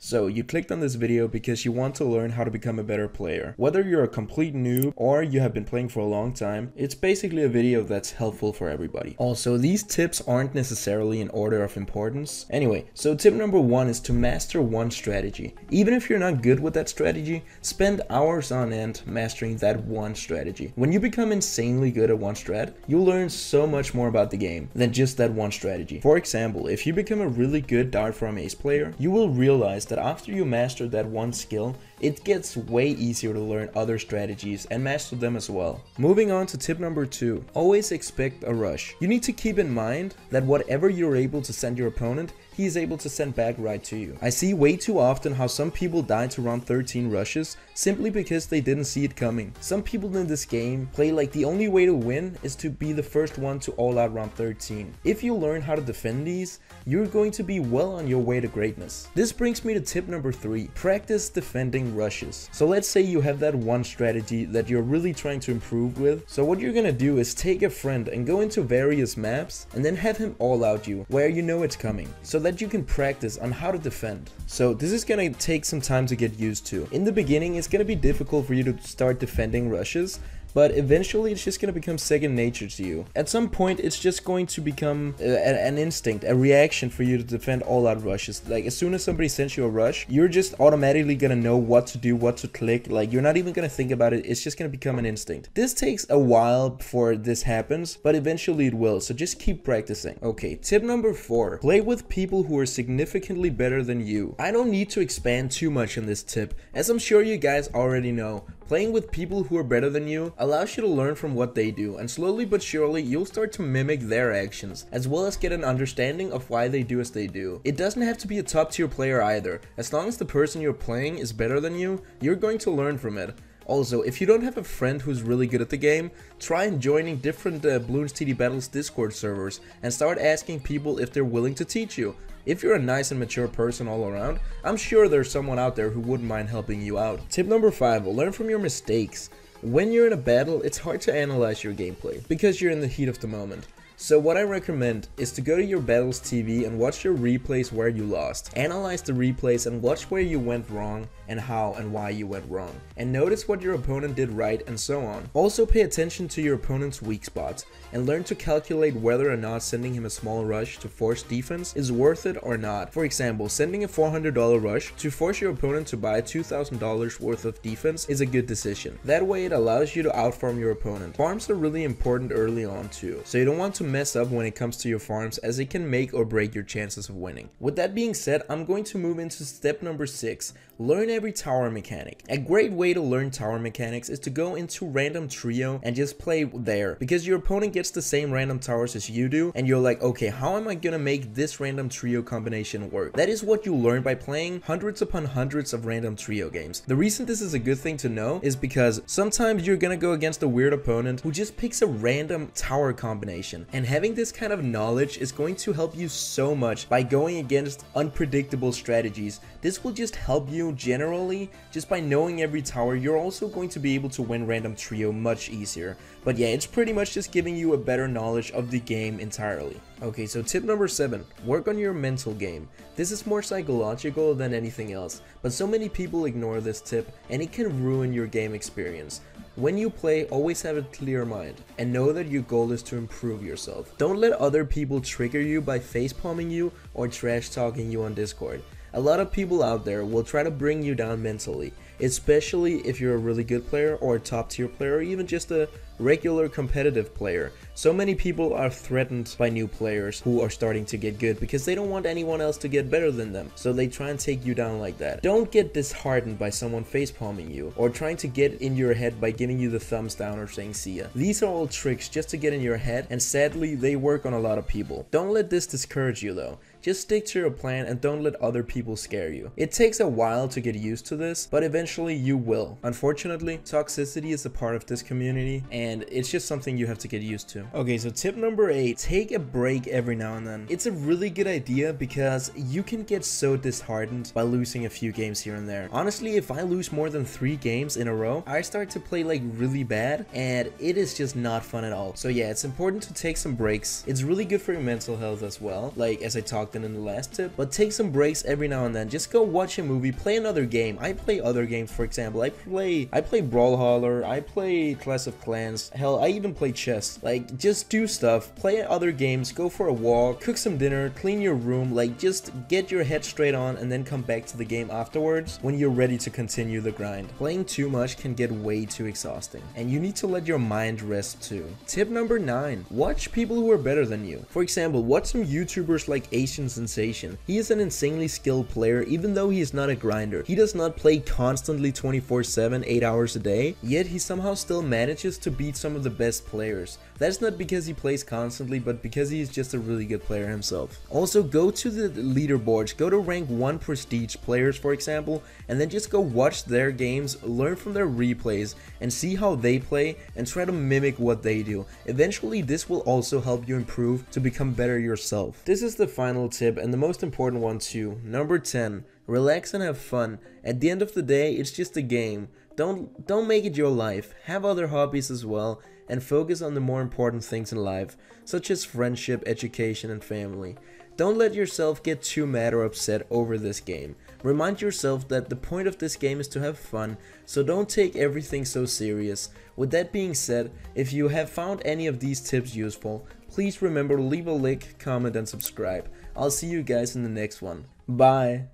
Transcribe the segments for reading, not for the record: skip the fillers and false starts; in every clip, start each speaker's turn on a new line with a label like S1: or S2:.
S1: So you clicked on this video because you want to learn how to become a better player. Whether you're a complete noob or you have been playing for a long time, it's basically a video that's helpful for everybody. Also, these tips aren't necessarily in order of importance. Anyway, so tip number 1 is to master one strategy. Even if you're not good with that strategy, spend hours on end mastering that one strategy. When you become insanely good at one strat, you'll learn so much more about the game than just that one strategy. For example, if you become a really good dart farm ace player, you will realize that after you master that one skill, it gets way easier to learn other strategies and master them as well. Moving on to tip number 2, always expect a rush. You need to keep in mind that whatever you're able to send your opponent, he is able to send back right to you. I see way too often how some people die to round 13 rushes simply because they didn't see it coming. Some people in this game play like the only way to win is to be the first one to all out round 13. If you learn how to defend these, you're going to be well on your way to greatness. This brings me to tip number 3, practice defending rushes. So let's say you have that one strategy that you're really trying to improve with. So what you're gonna do is take a friend and go into various maps and then have him all out you where you know it's coming, so that you can practice on how to defend. So this is gonna take some time to get used to. In the beginning, it's gonna be difficult for you to start defending rushes, but eventually it's just going to become second nature to you. At some point, it's just going to become an instinct, a reaction for you to defend all out rushes. Like as soon as somebody sends you a rush, you're just automatically going to know what to do, what to click. Like you're not even going to think about it. It's just going to become an instinct. This takes a while before this happens, but eventually it will. So just keep practicing. Okay, tip number 4, play with people who are significantly better than you. I don't need to expand too much on this tip, as I'm sure you guys already know. Playing with people who are better than you allows you to learn from what they do, and slowly but surely you'll start to mimic their actions, as well as get an understanding of why they do as they do. It doesn't have to be a top tier player either. As long as the person you're playing is better than you, you're going to learn from it. Also, if you don't have a friend who's really good at the game, try joining different Bloons TD Battles Discord servers and start asking people if they're willing to teach you. If you're a nice and mature person all around, I'm sure there's someone out there who wouldn't mind helping you out. Tip number 5, learn from your mistakes. When you're in a battle, it's hard to analyze your gameplay because you're in the heat of the moment. So what I recommend is to go to your battles TV and watch your replays where you lost. Analyze the replays and watch where you went wrong and how and why you went wrong. And notice what your opponent did right and so on. Also pay attention to your opponent's weak spots and learn to calculate whether or not sending him a small rush to force defense is worth it or not. For example, sending a $400 rush to force your opponent to buy $2,000 worth of defense is a good decision. That way it allows you to outfarm your opponent. Farms are really important early on too, so you don't want to mess up when it comes to your farms, as it can make or break your chances of winning. With that being said, I'm going to move into step number 6, learn every tower mechanic. A great way to learn tower mechanics is to go into random trio and just play there, because your opponent gets the same random towers as you do and you're like, okay, how am I gonna make this random trio combination work? That is what you learn by playing hundreds upon hundreds of random trio games. The reason this is a good thing to know is because sometimes you're gonna go against a weird opponent who just picks a random tower combination, and having this kind of knowledge is going to help you so much by going against unpredictable strategies. This will just help you generally. Just by knowing every tower, you're also going to be able to win random trio much easier. But yeah, it's pretty much just giving you a better knowledge of the game entirely. Okay, so tip number 7, work on your mental game. This is more psychological than anything else, but so many people ignore this tip and it can ruin your game experience. When you play, always have a clear mind and know that your goal is to improve yourself. Don't let other people trigger you by facepalming you or trash talking you on Discord. A lot of people out there will try to bring you down mentally, especially if you're a really good player or a top tier player or even just a regular competitive player. So many people are threatened by new players who are starting to get good because they don't want anyone else to get better than them, so they try and take you down like that. Don't get disheartened by someone facepalming you or trying to get in your head by giving you the thumbs down or saying see ya. These are all tricks just to get in your head, and sadly they work on a lot of people. Don't let this discourage you though. Just stick to your plan and don't let other people scare you. It takes a while to get used to this, but eventually you will. Unfortunately, toxicity is a part of this community and it's just something you have to get used to. Okay, so tip number 8, take a break every now and then. It's a really good idea because you can get so disheartened by losing a few games here and there. Honestly, if I lose more than 3 games in a row, I start to play like really bad and it is just not fun at all. So yeah, it's important to take some breaks. It's really good for your mental health as well, like as I talked often in the last tip, but take some breaks every now and then. Just go watch a movie, play another game. I play other games, for example. I play Brawlhalla, I play Clash of Clans, hell, I even play chess. Like, just do stuff, play other games, go for a walk, cook some dinner, clean your room, like, just get your head straight on and then come back to the game afterwards when you're ready to continue the grind. Playing too much can get way too exhausting, and you need to let your mind rest too. Tip number 9, watch people who are better than you. For example, watch some YouTubers like Asian Sensation. He is an insanely skilled player even though he is not a grinder. He does not play constantly 24/7, 8 hours a day, yet he somehow still manages to beat some of the best players. That's not because he plays constantly, but because he is just a really good player himself. Also, go to the leaderboards, go to rank 1 prestige players for example, and then just go watch their games, learn from their replays, and see how they play and try to mimic what they do. Eventually this will also help you improve to become better yourself. This is the final tip and the most important one too. Number 10. Relax and have fun. At the end of the day, it's just a game. Don't make it your life. Have other hobbies as well, and focus on the more important things in life, such as friendship, education, and family. Don't let yourself get too mad or upset over this game. Remind yourself that the point of this game is to have fun, so don't take everything so serious. With that being said, if you have found any of these tips useful, please remember to leave a like, comment, and subscribe. I'll see you guys in the next one. Bye!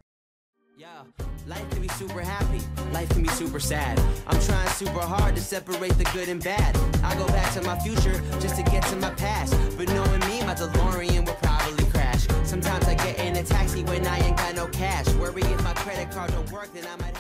S2: Yeah, life can be super happy, life can be super sad. I'm trying super hard to separate the good and bad. I go back to my future just to get to my past, but knowing me, my DeLorean will probably crash. Sometimes I get in a taxi when I ain't got no cash. Worry if my credit card don't work, then I might